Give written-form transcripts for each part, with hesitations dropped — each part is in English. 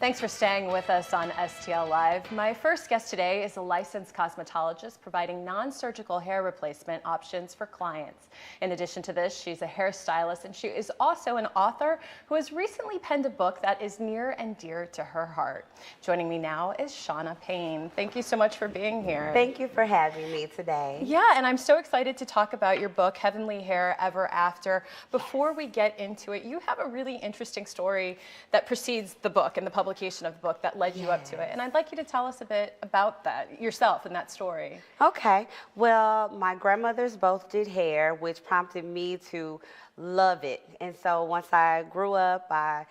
Thanks for staying with us on STL Live. My first guest today is a licensed cosmetologist providing non-surgical hair replacement options for clients. In addition to this, she's a hairstylist and she is also an author who has recently penned a book that is near and dear to her heart. Joining me now is Chauna Payne. Thank you so much for being here. Thank you for having me today. Yeah, and I'm so excited to talk about your book, Heavenly Hair Ever After. Before we get into it, you have a really interesting story that precedes the book and the publication of the book that led you up to it. And I'd like you to tell us a bit about that, yourself and that story. Okay. Well, my grandmothers both did hair, which prompted me to love it. And so once I grew up, I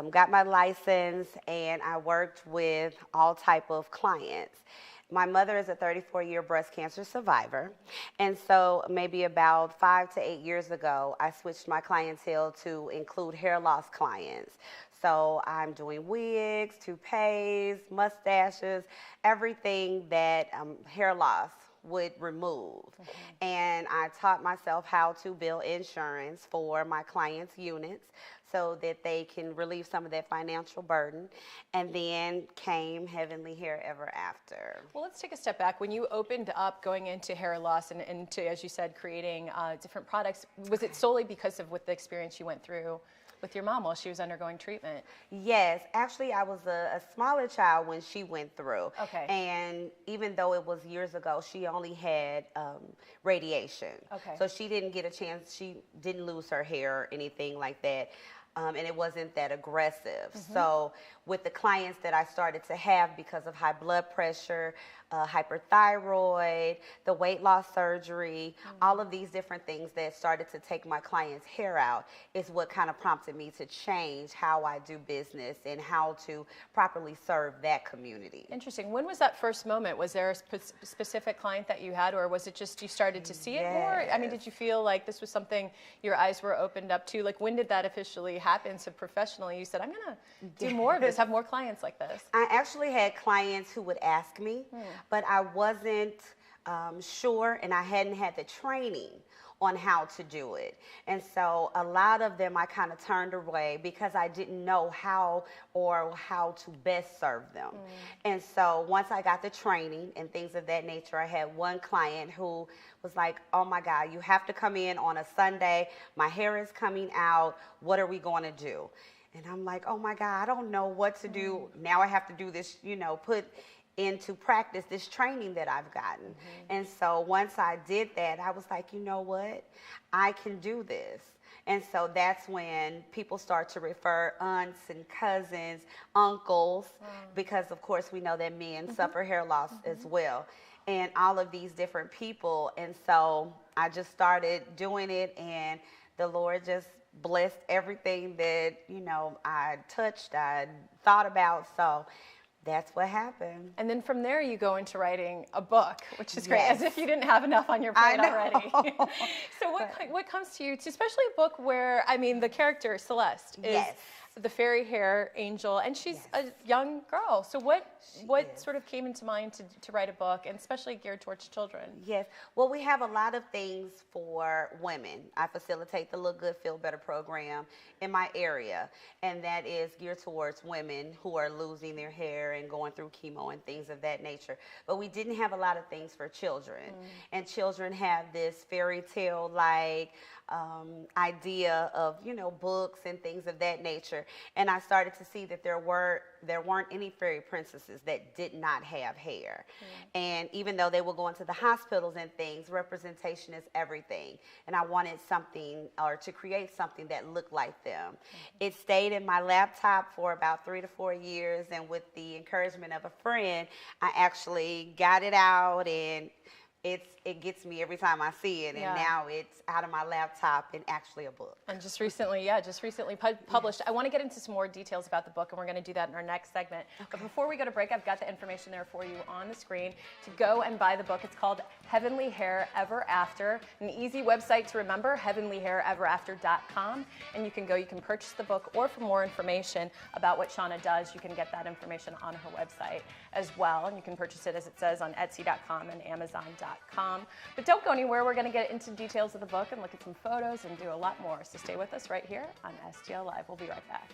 got my license and I worked with all type of clients. My mother is a 34-year breast cancer survivor, and so maybe about 5 to 8 years ago, I switched my clientele to include hair loss clients. So I'm doing wigs, toupees, mustaches, everything that hair loss would remove. And I taught myself how to bill insurance for my clients' units so that they can relieve some of that financial burden. And then came Heavenly Hair Ever After. Well, let's take a step back. When you opened up going into hair loss and into, as you said, creating different products, was it solely because of what the experience you went through with your mom while she was undergoing treatment? Yes, actually I was a smaller child when she went through. Okay. And even though it was years ago, she only had radiation. Okay. So she didn't get a chance, she didn't lose her hair or anything like that. And it wasn't that aggressive. So with the clients that I started to have because of high blood pressure, hyperthyroid, the weight loss surgery, all of these different things that started to take my clients' hair out is what kind of prompted me to change how I do business and how to properly serve that community. Interesting. When was that first moment? Was there a specific client that you had, or was it just you started to see it more? I mean, did you feel like this was something your eyes were opened up to? Like, when did that officially happen? So professionally, you said, I'm going to do more of this, have more clients like this. I actually had clients who would ask me, but I wasn't sure, and I hadn't had the training on how to do it. And so a lot of them I kind of turned away because I didn't know how to best serve them. And so once I got the training and things of that nature, I had one client who was like, oh my God, you have to come in on a Sunday. My hair is coming out. What are we going to do? And I'm like, oh my God, I don't know what to do. Now I have to do this, you know, put into practice this training that I've gotten. And so once I did that, I was like, you know what? I can do this. And so that's when people start to refer aunts and cousins, uncles, because of course we know that men suffer hair loss as well, and all of these different people. And so I just started doing it, and the Lord just blessed everything that, you know, I touched, I thought about. So that's what happened. And then from there, you go into writing a book, which is great, as if you didn't have enough on your plate already. So what comes to you, especially a book where, I mean, the character Celeste is the fairy hair angel, and she's a young girl. So what sort of came into mind to write a book, and especially geared towards children? Yes. Well, we have a lot of things for women. I facilitate the Look Good, Feel Better program in my area, and that is geared towards women who are losing their hair and going through chemo and things of that nature. But we didn't have a lot of things for children, and children have this fairy tale like idea of, you know, books and things of that nature. And I started to see that there weren't any fairy princesses that did not have hair. And even though they would go into the hospitals and things, representation is everything. And I wanted something, or to create something that looked like them. It stayed in my laptop for about 3 to 4 years, and with the encouragement of a friend, I actually got it out, and it gets me every time I see it, and now it's out of my laptop and actually a book. And just recently published. I want to get into some more details about the book, and we're going to do that in our next segment. But before we go to break, I've got the information there for you on the screen to go and buy the book. It's called Heavenly Hair Ever After. An easy website to remember, heavenlyhaireverafter.com. And you can purchase the book, or for more information about what Chauna does, you can get that information on her website as well. And you can purchase it, as it says, on Etsy.com and Amazon.com. But don't go anywhere. We're going to get into details of the book and look at some photos and do a lot more. So stay with us right here on STL Live. We'll be right back.